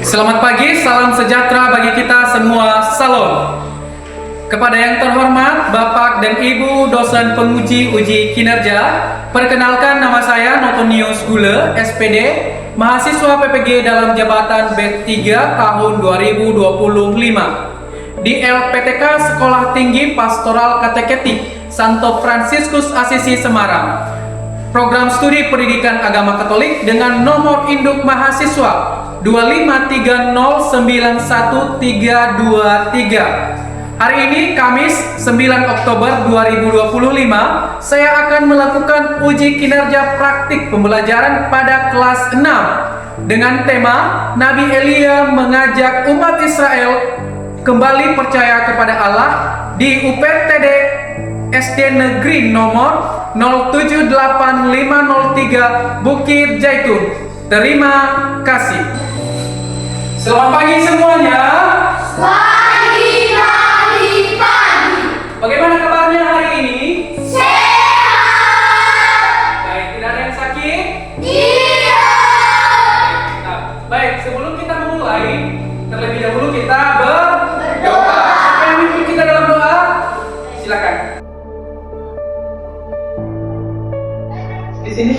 Selamat pagi, salam sejahtera bagi kita semua. Salam. Kepada yang terhormat Bapak dan Ibu dosen penguji uji kinerja, perkenalkan nama saya Notonius Gule, SPD, mahasiswa PPG dalam jabatan B3 tahun 2025 di LPTK Sekolah Tinggi Pastoral Kateketik Santo Fransiskus Asisi Semarang. Program studi pendidikan agama Katolik dengan nomor induk mahasiswa 253091323. Hari ini Kamis 9 Oktober 2025, saya akan melakukan uji kinerja praktik pembelajaran pada kelas 6 dengan tema Nabi Elia mengajak umat Israel kembali percaya kepada Allah di UPTD SD Negeri nomor 078503 Bukit Jaitun. Terima kasih. Selamat pagi semuanya. Pagi. Bagaimana kabarnya hari ini? Sehat. Baik, tidak ada yang sakit? Tidak. Baik, sebelum kita memulai, terlebih dahulu kita berdoa. Siapa yang memimpin kita dalam doa? Silakan. Di sini.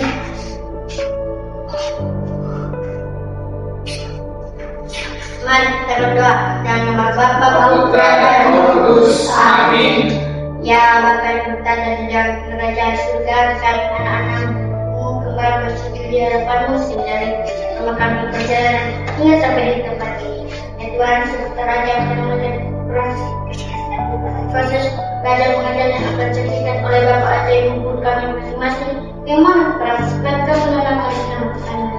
Mari kita berdoa. Dalam nama Bapa, Putra, dan Roh Kudus. Amin. Ya Bapa yang bertanda di dalam kerajaan surga, kami anak-anakmu kembali bersujud di hadapanmu dari nama kami perjalanan hingga sampai di tempat ini. Ya Tuhan, sebenarnya akan menjadi proses belajar mengajar yang akan disaksikan oleh Bapak atau Ibu guru kami masing-masing. Memang perasaan kami menanamkan nama kami.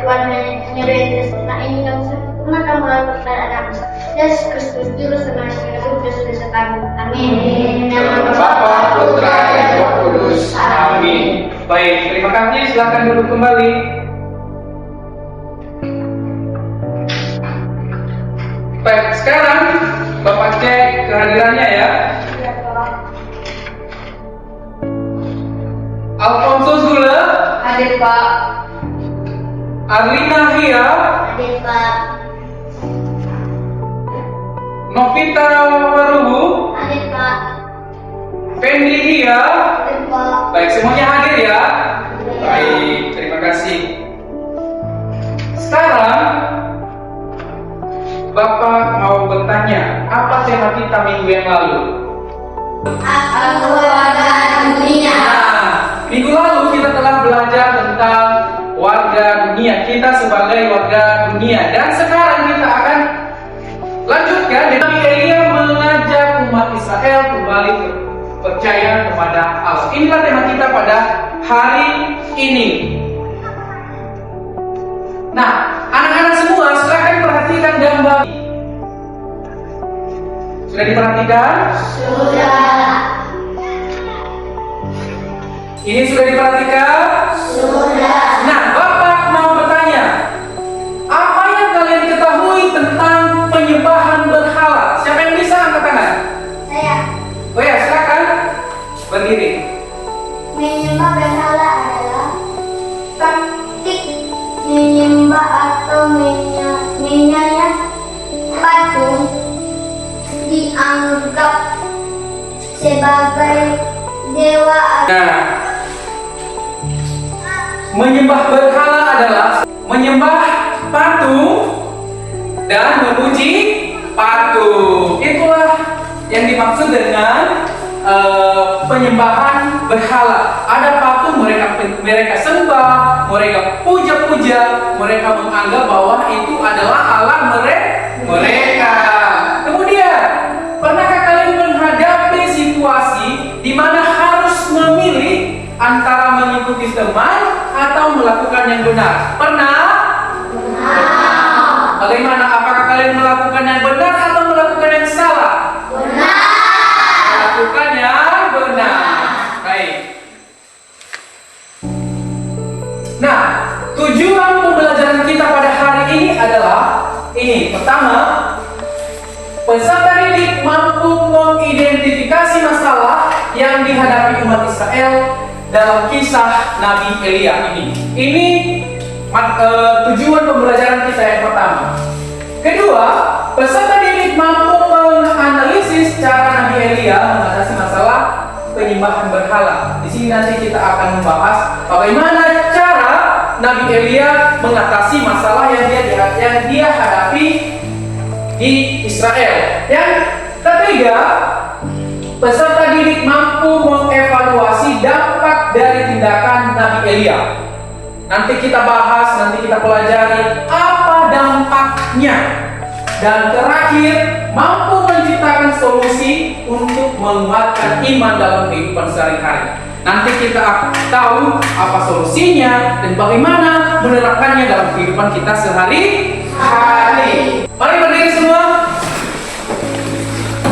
Tuhan menyerahkan setelah ini kamu sempurnakan melalui kebenaran Yesus Kristus Juru Selamat yang sudah kami. Amin. Dalam nama Bapa, Putra, dan Roh Kudus. Amin. Baik, terima kasih. Silakan duduk kembali. Baik, sekarang Bapak cek kehadirannya ya. Alfonso Zula, Hadir Pak. Arlina Hia, Hadir Pak. Novita Warubu, Hadir Pak. Fendi Hia. Hadir Pak. Baik, semuanya hadir ya. Baik, terima kasih. Sekarang Bapak mau bertanya, apa tema kita minggu yang lalu? Aku warga dunia. Nah, minggu lalu kita telah belajar tentang warga dunia, kita sebagai warga dunia. Dan sekarang kita akan lanjutkan dengan Nabi Elia mengajak umat Israel kembali percaya kepada Allah. Inilah tema kita pada hari ini. Nah, anak-anak semua silakan perhatikan gambar. Sudah diperhatikan? Sudah. Ini sudah diperhatikan? Sudah. Nah, Bapak mau bertanya, apa yang kalian ketahui tentang penyembahan berhala? Siapa yang bisa angkat tangan? Saya. Oh ya, silakan berdiri. Menyembah berhala adalah praktik menyembah atau menyayat patung dianggap sebagai dewa. Nah, menyembah berhala adalah menyembah patung dan memuji patung. Itulah yang dimaksud dengan penyembahan berhala. Ada patung mereka sembah, mereka puja-puja, mereka menganggap bahwa itu adalah Allah mereka. Kemudian, pernahkah kalian menghadapi situasi di mana harus memilih antara mengikuti teman atau melakukan yang benar? Pernah? Bagaimana? Apakah kalian melakukan yang benar atau melakukan yang salah? Melakukan yang benar. Baik. Nah, tujuan pembelajaran kita pada hari ini adalah ini. Pertama, peserta didik mampu mengidentifikasi masalah yang dihadapi umat Israel dalam kisah Nabi Elia ini. Ini tujuan pembelajaran kita yang pertama. Kedua, peserta didik mampu menganalisis cara Nabi Elia mengatasi masalah penyembahan berhala. Di sini nanti kita akan membahas bagaimana cara Nabi Elia mengatasi masalah yang dia hadapi di Israel. Yang ketiga, peserta didik mampu mengevaluasi dampak dari tindakan Nabi Elia. Nanti kita bahas, nanti kita pelajari apa dampaknya. Dan terakhir, mampu menciptakan solusi untuk menguatkan iman dalam kehidupan sehari-hari. Nanti kita akan tahu apa solusinya dan bagaimana menerapkannya dalam kehidupan kita sehari-hari. Mari berdiri semua.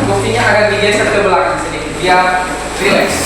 Kursinya agak digeser ke belakang sedikit biar rileks.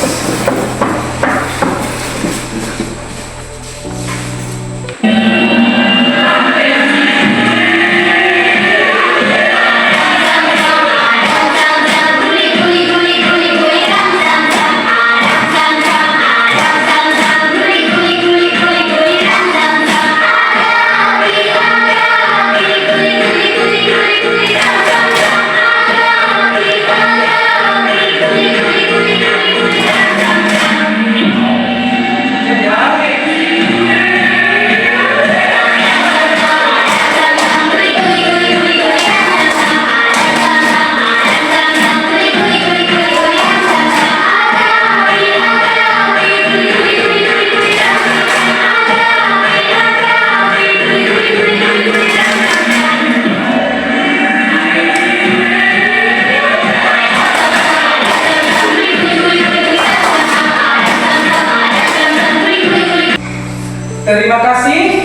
Terima kasih.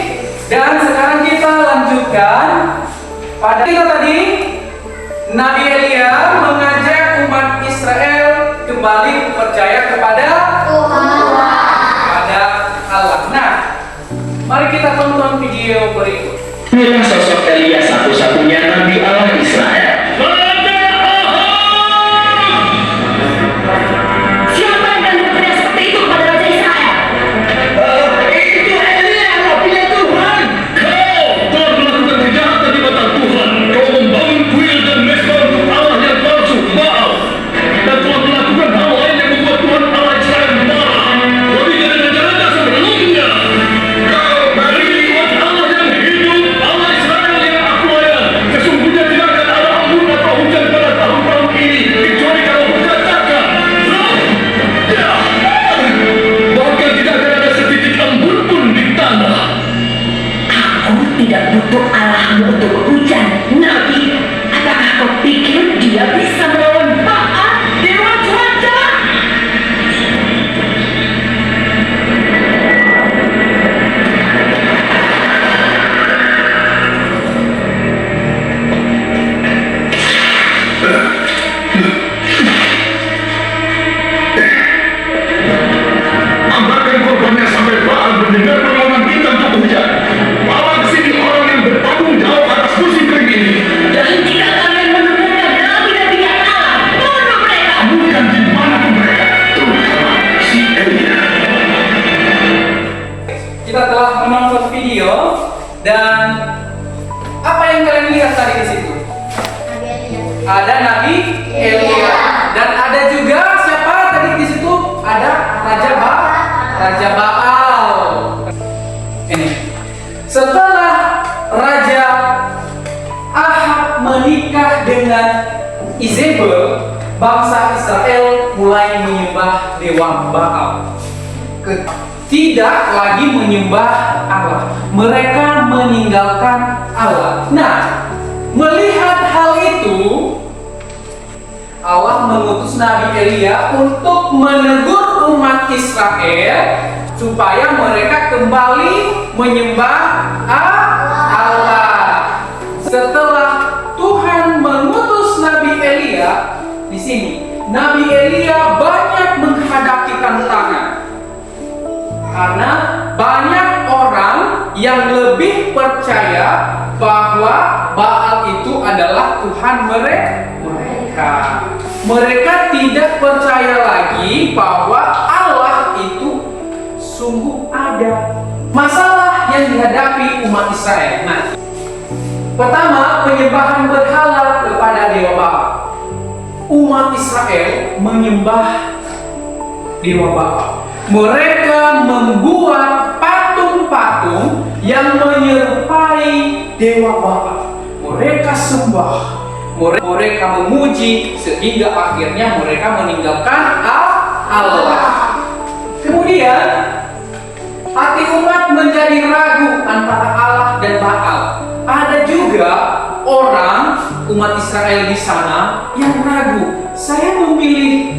Dan sekarang kita lanjutkan pada kita tadi. Nabi Elia mengajak umat Israel kembali percaya kepada kepada Allah. Nah, mari kita tonton video berikut. Inilah sosok Elia, satu-satunya Nabi Allah Israel. Siapa yang akan berkata seperti itu kepada Raja Israel? Itu Elia, Nabi Tuhan. Kau telah melakukan kejahatan di mata Tuhan. Kau membangun kuil dan mezbah untuk Allah yang palsu, Baal, dan telah melakukan hal lain yang membuat Tuhan Allah Israel marah. Lebih dari raja-raja sebelumnya. Kau dari Tuhan Allah yang hidup, Allah Israel yang aku layani. Sesungguhnya tidak akan ada ampun atau hujan pada tahun-tahun ini, kecuali kalau hujan takkan. Ya. Bahkan tidak akan ada setitik embun pun di tanah. Aku tidak butuh Allahmu untuk hujan, Nabi. Apakah kau pikir dia bisa melawan Baal, dewa cuaca? Anggarkan korbannya sampai Baal mendengar permohonan kita untuk hujan. Bawa ke sini orang yang bertanggung jawab atas musim kering ini. Dan jika kalian menemukan nabi-nabinya Allah, bunuh mereka. Bukan di manapun mereka, terutama si Elia. Kita telah menonton video dan apa yang kalian lihat tadi di situ? Ada Nabi Elia dan ada juga siapa tadi di situ? Ada Raja Baal. Ini. Setelah Raja Ahab menikah dengan Izebel, bangsa Israel mulai menyembah dewa Baal. Tidak lagi menyembah Allah. Mereka meninggalkan Allah. Nah, melihat hal itu, Allah mengutus Nabi Elia untuk menegur umat Israel supaya mereka kembali menyembah Allah. Setelah Tuhan mengutus Nabi Elia, di sini Nabi Elia banyak menghadapi tantangan karena banyak orang yang lebih percaya bahwa Baal itu adalah Tuhan mereka. Mereka tidak percaya lagi bahwa Allah itu sungguh ada. Masalah yang dihadapi umat Israel. Nah, pertama, penyembahan berhala kepada dewa Baal. Umat Israel menyembah dewa Baal. Mereka membuat patung-patung yang menyerupai dewa Baal. Mereka sembah, mereka memuji sehingga akhirnya mereka meninggalkan Allah. Kemudian hati umat menjadi ragu antara Allah dan Baal. Ada juga orang umat Israel di sana yang ragu, saya memilih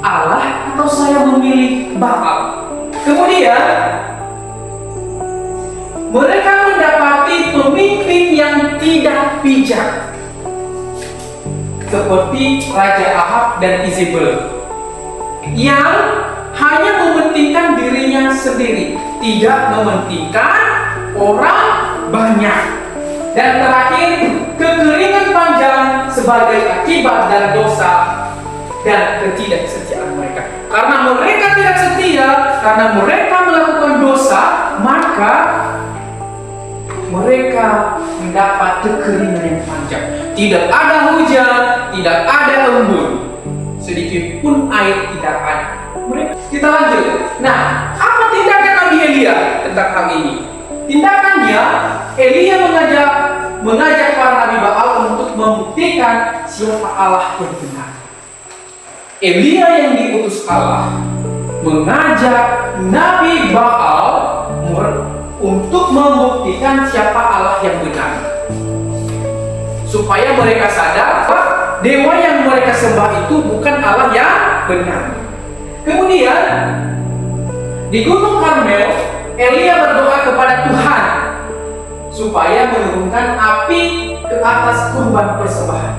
Allah atau saya memilih Baal. Kemudian mereka mendapati pemimpin yang tidak bijak seperti Raja Ahab dan Izebel yang hanya mementingkan dirinya sendiri, tidak mementingkan orang banyak. Dan terakhir, kekeringan panjang sebagai akibat dari dosa dan ketidaksetiaan mereka. Karena mereka tidak setia, karena mereka melakukan dosa, maka mereka mendapat kekeringan yang panjang. Tidak ada hujan, tidak ada embun, sedikit pun air tidak ada. Kita lanjut. Nah, apa tindakan Nabi Elia tentang hal ini? Tindakannya, Elia mengajak para nabi Baal untuk membuktikan siapa Allah yang benar. Elia yang diutus Allah mengajak Nabi Baal untuk membuktikan siapa Allah yang benar, supaya mereka sadar bahwa dewa yang mereka sembah itu bukan Allah yang benar. Kemudian di Gunung Karmel, Elia berdoa kepada Tuhan supaya menurunkan api ke atas kurban persembahan.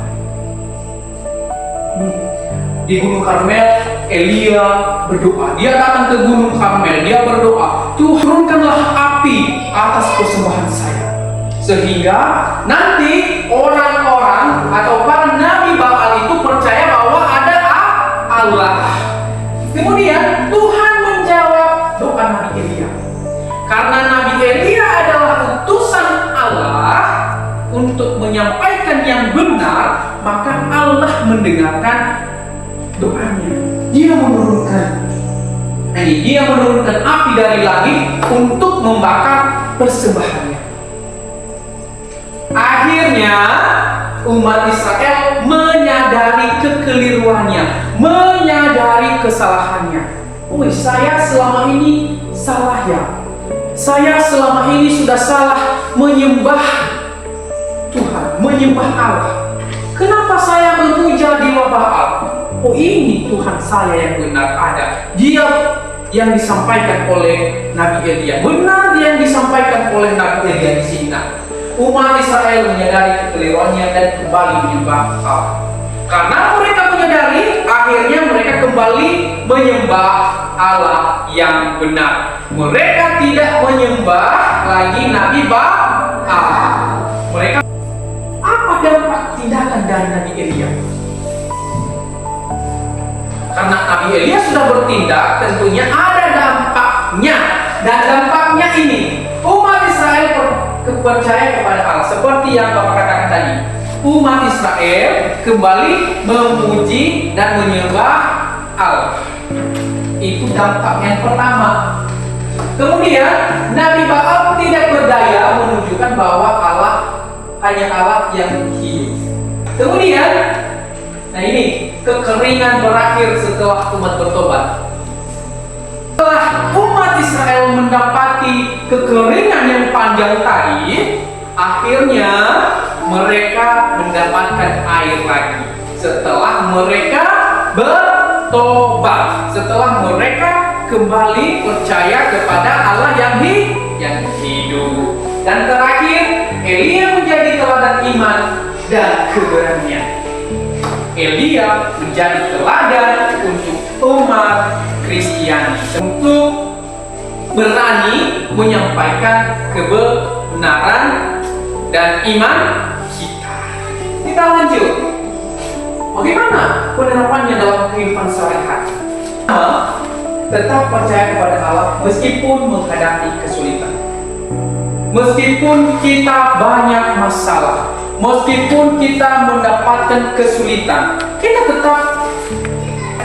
Di Gunung Karmel, Elia berdoa. Dia datang ke Gunung Karmel, dia berdoa, Tuhan, turunkanlah api atas persembahan saya, sehingga nanti orang-orang atau para nabi Baal itu percaya bahwa ada Allah. Kemudian Tuhan menjawab doa Nabi Elia. Karena Nabi Elia adalah utusan Allah untuk menyampaikan yang benar, maka Allah mendengarkan doanya. Dia menurunkan api dari langit untuk membakar persembahannya. Akhirnya umat Israel menyadari kekeliruannya, menyadari kesalahannya. Saya selama ini salah ya. Saya selama ini sudah salah menyembah Tuhan, menyembah Allah. Kenapa saya memuja dewa Baal? Ini Tuhan saya yang benar ada. Dia yang disampaikan oleh Nabi Elia. Benar yang disampaikan oleh Nabi Elia di sini. Umat Israel menyadari kekeliruannya dan kembali menyembah Allah. Karena mereka menyadari, akhirnya mereka kembali menyembah Allah yang benar. Mereka tidak menyembah lagi Nabi Baal. Mereka, apa dampak tindakan dari Nabi Elia? Karena Nabi Elia sudah bertindak, tentunya ada dampaknya. Dan dampaknya ini, umat Israel percaya kepada Allah. Seperti yang Bapak katakan tadi, umat Israel kembali memuji dan menyembah Allah. Itu dampak yang pertama. Kemudian Nabi Baal tidak berdaya menunjukkan bahwa Allah hanya Allah yang hidup. Kemudian, nah ini kekeringan berakhir setelah umat bertobat. Setelah umat Israel mendapati kekeringan yang panjang tadi, akhirnya mereka mendapatkan air lagi. Setelah mereka bertobat, setelah mereka kembali percaya kepada Allah yang hidup. Dan terakhir, Elia menjadi teladan iman dan keberanian. Elia menjadi teladan untuk umat Kristiani untuk berani menyampaikan kebenaran dan iman kita. Kita lanjut. Bagaimana penerapannya dalam kehidupan sehari-hari? Tetap percaya kepada Allah meskipun menghadapi kesulitan. meskipun kita banyak masalah, meskipun kita mendapatkan kesulitan, kita tetap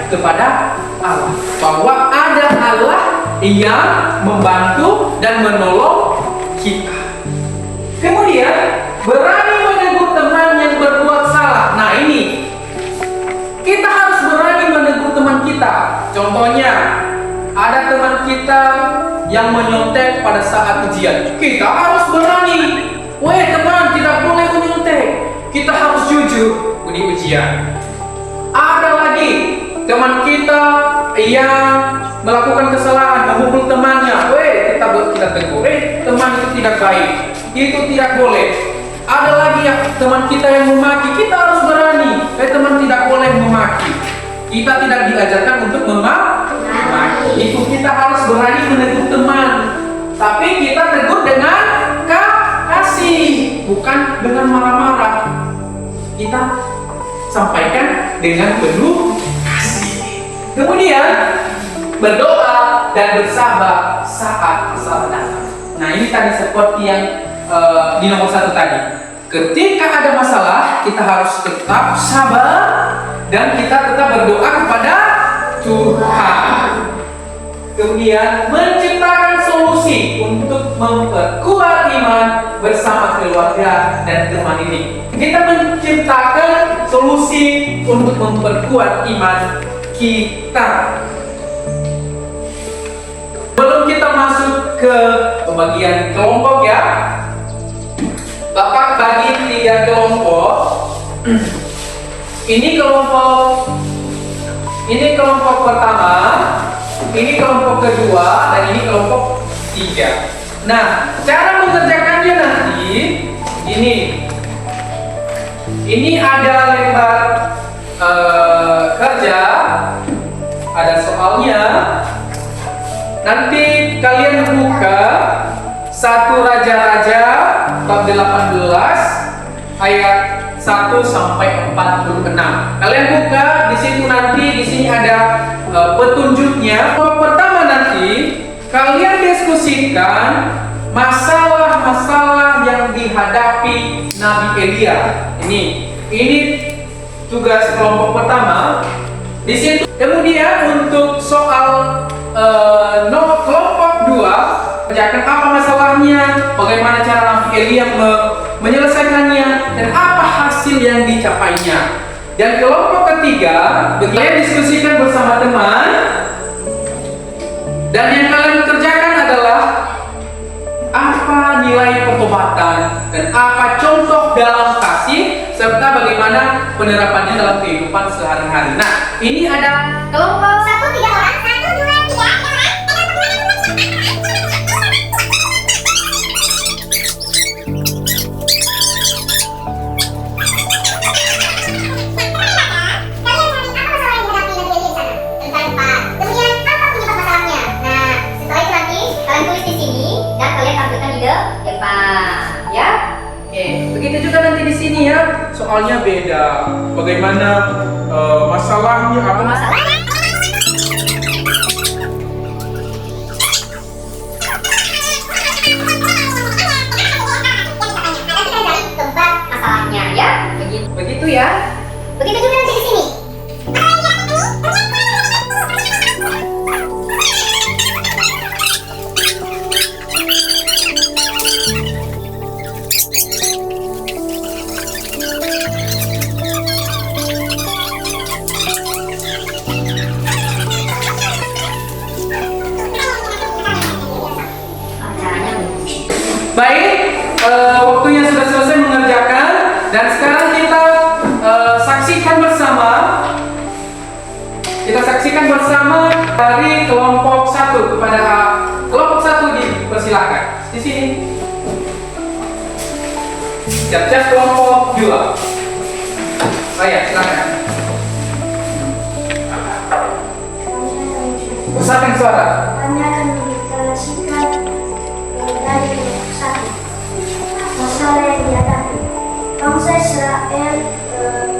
kepada Allah, bahwa ada Allah yang membantu dan menolong kita. Kemudian berani menegur teman yang berbuat salah. Nah ini, kita harus berani menegur teman kita. Contohnya, ada teman kita yang menyontek pada saat ujian. Kita harus berani. Weh teman, tidak boleh menyontek. Kita harus jujur di ujian. Ada lagi teman kita yang melakukan kesalahan, memukul temannya. Weh, kita tegur. Teman itu tidak baik. Itu tidak boleh. Ada lagi ya, teman kita yang memaki. Kita harus berani. Teman tidak boleh memaki. Kita tidak diajarkan untuk memaki. Itu kita harus berani menegur teman. Tapi kita tegur dengan kasih, bukan dengan marah-marah. Kita sampaikan dengan penuh kasih. Kemudian berdoa dan bersabar saat masalah datang. Nah ini tadi seperti yang di nomor 1 tadi. Ketika ada masalah, kita harus tetap sabar dan kita tetap berdoa kepada Tuhan. Kemudian menciptakan solusi untuk memperkuat iman bersama keluarga dan teman ini. Kita menciptakan solusi untuk memperkuat iman kita. Sebelum kita masuk ke pembagian kelompok ya, Bapak bagi 3 kelompok. Ini kelompok pertama, ini kelompok kedua, dan ini kelompok 3. Nah, cara mengerjakannya nanti ini ada lembar kerja, ada soalnya. Nanti kalian buka 1 Raja-Raja bab 18 ayat 1 sampai 46. Kalian buka di situ, nanti di sini ada petunjuknya. Pertama nanti kalian diskusikan masalah-masalah yang dihadapi Nabi Elia. Ini tugas kelompok pertama. Di situ. Kemudian untuk soal kelompok 2, kerjakan apa masalahnya, bagaimana cara Nabi Elia menyelesaikannya, dan apa hasil yang dicapainya. Dan kelompok ketiga, kalian diskusikan bersama teman, dan yang kalian kerjakan adalah apa nilai pertobatan dan apa contoh dalam kasih, serta bagaimana penerapannya dalam kehidupan sehari-hari. Nah, ini ada Kelompok 1 3 orang, 1 2 3 orang. Begitu juga nanti di sini ya, soalnya beda. Bagaimana masalahnya, apa masalahnya? Tempat masalahnya ya. Begitu ya. Begitu juga nanti di sini. Baik, waktunya sudah selesai mengerjakan, dan sekarang kita saksikan bersama. Kita saksikan bersama dari kelompok 1 kepada kelompok 1 dipersilakan di sini. Siap-siap kelompok 2. Saya silakan. Besarkan suara. Kami akan mendeklarasikan dari kelompok 1 masalah yang dihadapi. Bangsa Israel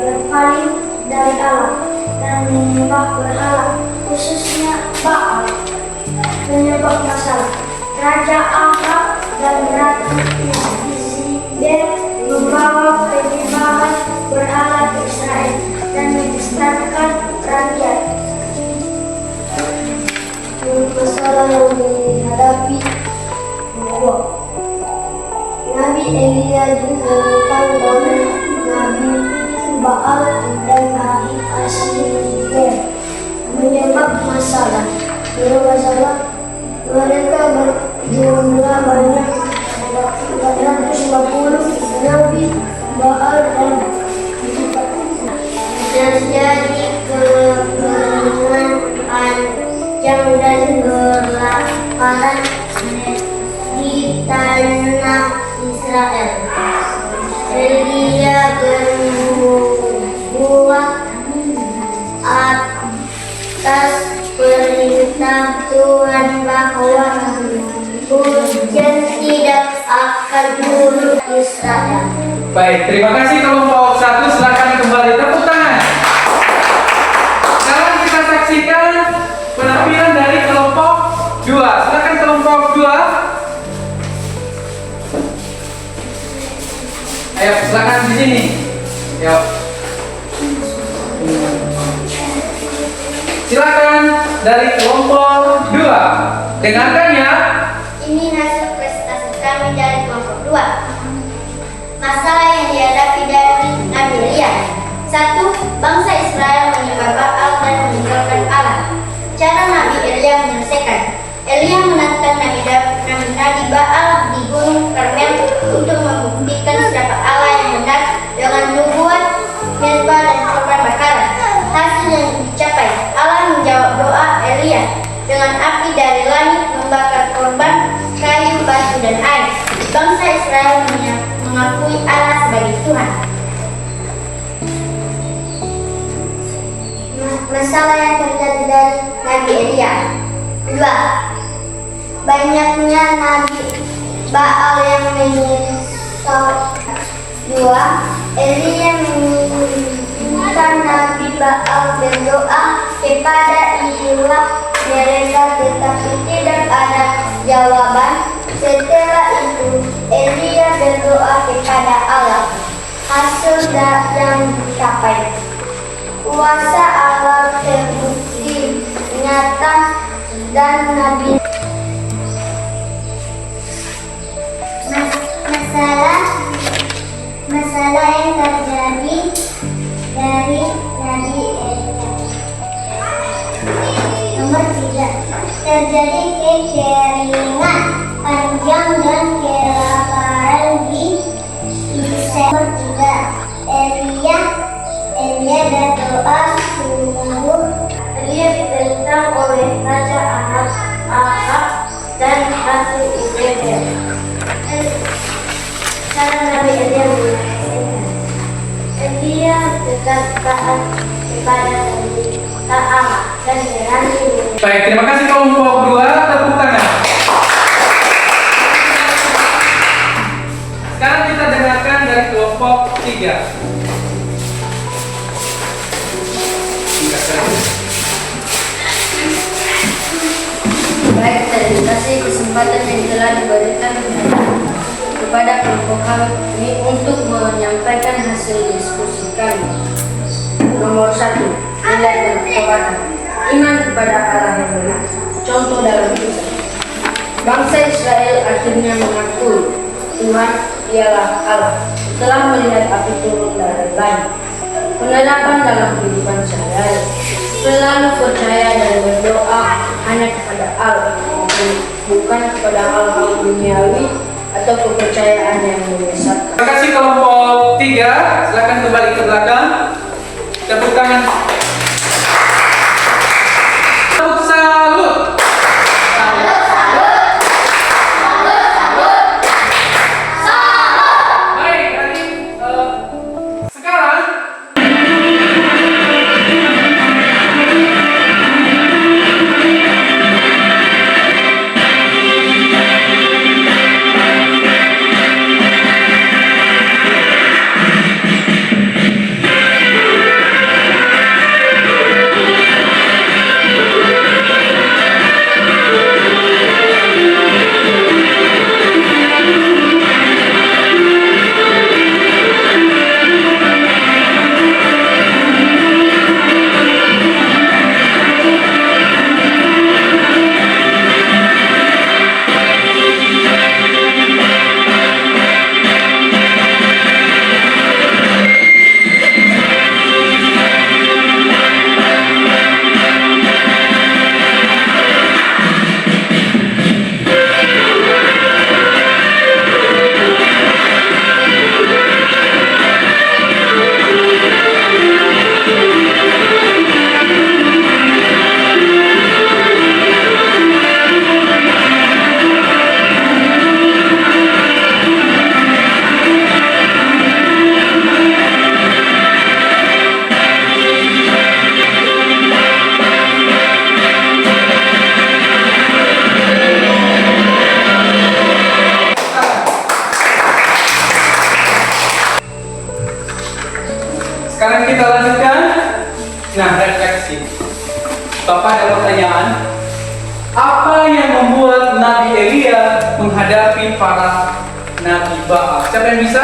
berpaling dari Allah dan menyembah berhala, khususnya Baal. Penyebab masalah, Raja Ahab dan Presiden membawa penyembahan berhala ke Israel dan membesarkan rakyat. Masalah yang dihadapi Noah. Nabi Elia juga datang dari Nabi Baal dan Nabi Asir menyebab masalah. Mereka berjumlah banyak 450 Nabi Baal dan terjadi kekeringan panjang dan kelaparan di tanah Israel. Elia berbuat atas perintah Tuhan bahwa hujan tidak akan turun Israel. Baik, terima kasih kelompok 1. Silakan kembali tepuk tangan. Sekarang kita saksikan penampilan dari kelompok 2. Silakan kelompok 2. Ayo, silakan di sini. Yuk. Silakan dari kelompok 2. Dengarkan ya. Ini hasil prestasi kami dari kelompok 2. Masalah yang dihadapi dari Nabi Elia. 1. Bangsa Israel menyembah Baal dan meninggalkan Allah. Cara Nabi Elia menyelesaikan. Elia menantang Nabi Baal di Gunung Karmel untuk membuktikan siapa Allah yang benar dengan membuat mezbah dan korban bakaran. Hasil yang dicapai, Allah menjawab doa Elia dengan api dari langit membakar korban, kayu, batu, dan air. Bangsa Israel mengakui Allah sebagai Tuhan. Masalah yang terjadi dari Nabi Elia. 2. Banyaknya Nabi Baal yang menyesal. 2. Elia meminta Nabi Baal berdoa kepada ilah mereka, tetapi tidak ada jawaban. Setelah itu Elia berdoa kepada Allah. Hasil yang dicapai, kuasa Allah terbukti nyata dan Nabi. Masalah yang terjadi dari Nabi Elia. Nomor 3. Terjadi kekeringan panjang dan kelaparan di Israel. Nomor 3. Elia berdoa sungguh. Elia ditentang oleh Raja Ahab dan Ratu Izebel. Cara Nabi Elia menyelesaikan. Elia tetap taat kepada Allah dan berani. Baik, terima kasih kelompok 2. Tepuk tangan. Sekarang kita dengarkan dari kelompok 3. Baik, terima kasih kesempatan yang telah diberikan kepada kelompok kami untuk menyampaikan hasil diskusi kami. Nomor 1. Nilai berkekuatan. Iman kepada Allah yang benar. Contoh dalam kisah. Bangsa Israel akhirnya mengakui Tuhan ialah Allah setelah melihat api turun dari langit. Penerapan dalam kehidupan sehari-hari. Selalu percaya dan berdoa hanya kepada Allah, bukan kepada hal-hal duniawi atau kepercayaan yang menyesatkan. Terima kasih kelompok 3. Silakan kembali ke belakang. Tepuk tangan. Tepuk salut. Baik, sekarang Nah, refleksi. Bapak ada pertanyaan. Apa yang membuat Nabi Elia menghadapi para Nabi Baal? Siapa yang bisa?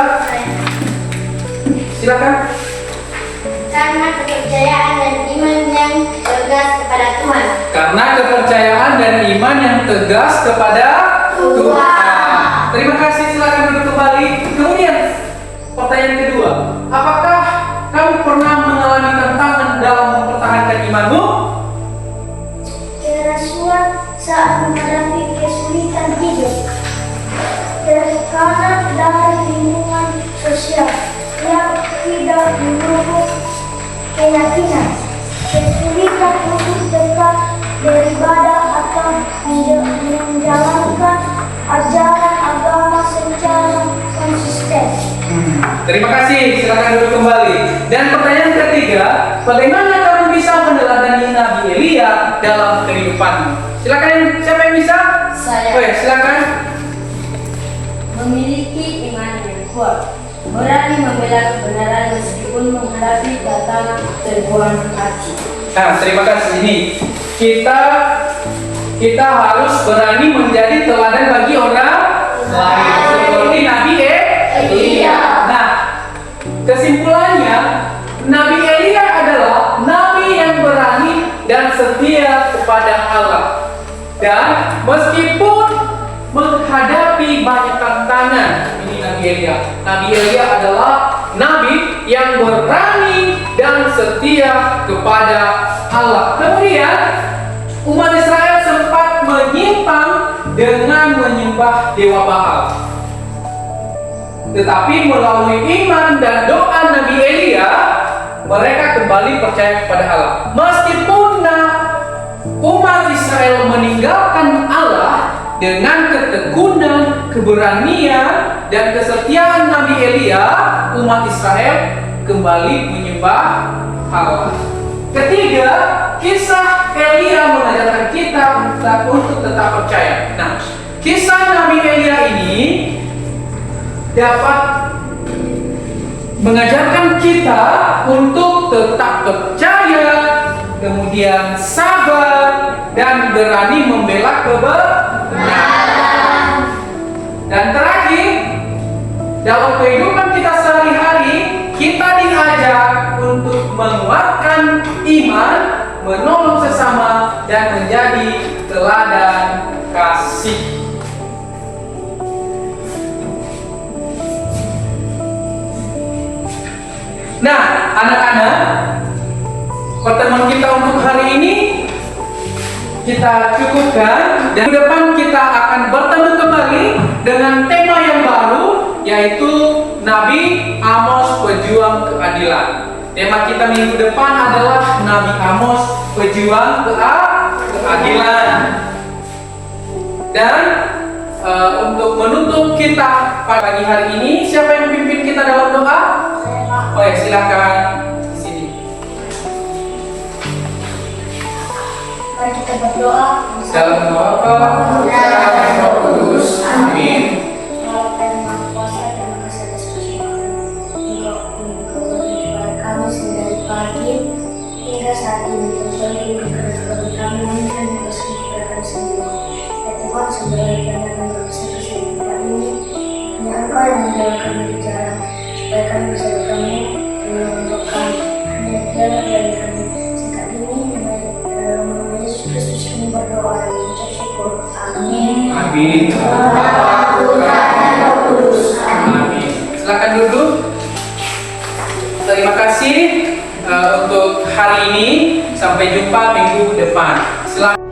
Silakan. Karena kepercayaan dan iman yang tegas kepada Tuhan. Karena kepercayaan dan iman yang tegas kepada Tuhan. Terima kasih, silakan duduk kembali. Kemudian pertanyaan kedua, apakah kamu pernah mengalami tantangan dalam mempertahankan imanmu? Kerasuan saat menghadapi kesulitan hidup. Tekanan dari lingkungan sosial yang tidak mendukung keyakinan. Kesulitan untuk tetap beribadah atau menjalankan ajaran agama secara konsisten. Terima kasih, silakan duduk kembali. Dan pertanyaan ketiga, bagaimana kamu bisa meneladani Nabi Elia dalam kehidupanmu? Silakan, siapa yang bisa? Saya. Oke, silakan. Memiliki iman yang kuat, berani membela kebenaran meskipun menghadapi tantangan teguhan hati. Nah, terima kasih. Ini kita harus berani menjadi teladan bagi orang lain, seperti Nabi Elia. Nah, kesimpulannya, Nabi Elia adalah nabi yang berani dan setia kepada Allah. Dan meskipun menghadapi banyak tantangan, ini Nabi Elia. Nabi Elia adalah nabi yang berani dan setia kepada Allah. Kemudian umat Israel sempat menyimpang dengan menyembah dewa Baal. Tetapi melalui iman dan doa Nabi Elia, mereka kembali percaya kepada Allah. Meskipun umat Israel meninggalkan Allah, dengan ketekunan, keberanian, dan kesetiaan Nabi Elia, umat Israel kembali menyembah Allah. Ketiga, kisah Elia mengajarkan kita untuk tetap percaya. Nah, kisah Nabi Elia ini dapat mengajarkan kita untuk tetap percaya, kemudian sabar, dan berani membela kebenaran. Dan terakhir, dalam kehidupan kita sehari-hari, kita diajar untuk menguatkan iman, menolong sesama, dan menjadi teladan kasih. Nah, anak-anak, pertemuan kita untuk hari ini kita cukupkan, dan ke depan kita akan bertemu kembali dengan tema yang baru, yaitu Nabi Amos Pejuang Keadilan. Tema kita minggu depan adalah Nabi Amos Pejuang Keadilan. Dan untuk menutup kita pagi hari ini, siapa yang memimpin kita dalam doa? Baik, silakan di sini. Mari kita berdoa. Dalam nama Bapa, Putra, dan Roh Kudus. Amin. Tuhan Maha Kuasa dan kasih atas kesempatan Engkau beri kepada kami dari pagi hingga saat ini. Kembali kepada kami dan kasih kepada kami sendiri. Ya Tuhan, sebenarnya kami akan berusaha kesempatan ini. Hanya Engkau yang membawa kami di jalan, supaya kami bisa bertemu dengan Engkau. Hanya jalan dari kami singkat ini. Dalam nama Yesus Kristus kami berdoa dan mengucap syukur. Amin. Amin. Amin. Silakan duduk. Terima kasih untuk hari ini. Sampai jumpa minggu depan. Silakan.